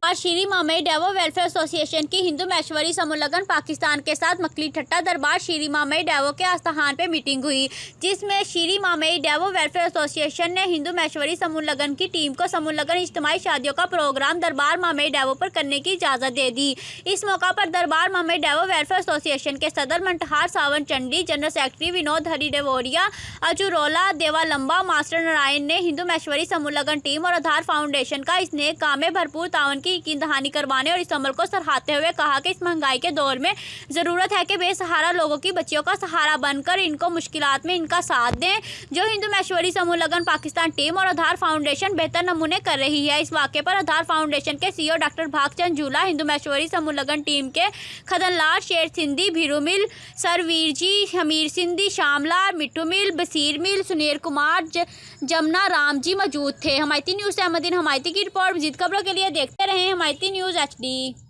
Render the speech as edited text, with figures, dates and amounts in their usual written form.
मुलाकात Shri मामई Daewoo welfare association की हिंदू महेश्वरी समूह लगन पाकिस्तान के साथ मकली ठट्टा दरबार श्री मामई डेवो के आस्थान पे मीटिंग हुई, जिसमें श्री मामई डेवो वेलफेयर एसोसिएशन ने हिंदू महेश्वरी समूह लगन की टीम को समूह लगन इज्तिमाई शादियों का प्रोग्राम दरबार मामई डेवो पर करने की इजाज़त दे दी। इस मौका पर दरबार मामई डेवो वेलफेयर एसोसिएशन के सदर मंटहार सावन चंडी, जनरल सेक्रेटरी विनोद हरी डेवोरिया, अजुरोला देवालंबा, मास्टर नारायण ने हिंदू महेश्वरी समूह लगन टीम और आधार फाउंडेशन का इस नेक काम में भरपूर तावन की यकीन दहानी करवाने और इस अमल को सराहते हुए कहा कि इस महंगाई के दौर में ज़रूरत है कि बेसहारा लोगों की बच्चियों का सहारा बनकर इनको मुश्किलात में इनका साथ दें, जो हिंदू महेश्वरी समूह लगन पाकिस्तान टीम और आधार फाउंडेशन बेहतर नमूने कर रही है। इस वाक़े पर आधार फाउंडेशन के सीईओ डॉक्टर भागचंद झूला, हिंदू महेश्वरी समूह लगन टीम के खदनलाल, शेर सिंधी, भीरू मिल, सरवीर जी, हमीर सिंधी, श्यामलाल, मिट्टू मिल, बसीर मिल, सुनील कुमार, जमुना राम जी मौजूद थे। हमायती न्यूज़ से अहमदीन हमायती की रिपोर्ट। मज़ीद खबरों के लिए देखते रहें हमायती न्यूज़ HD।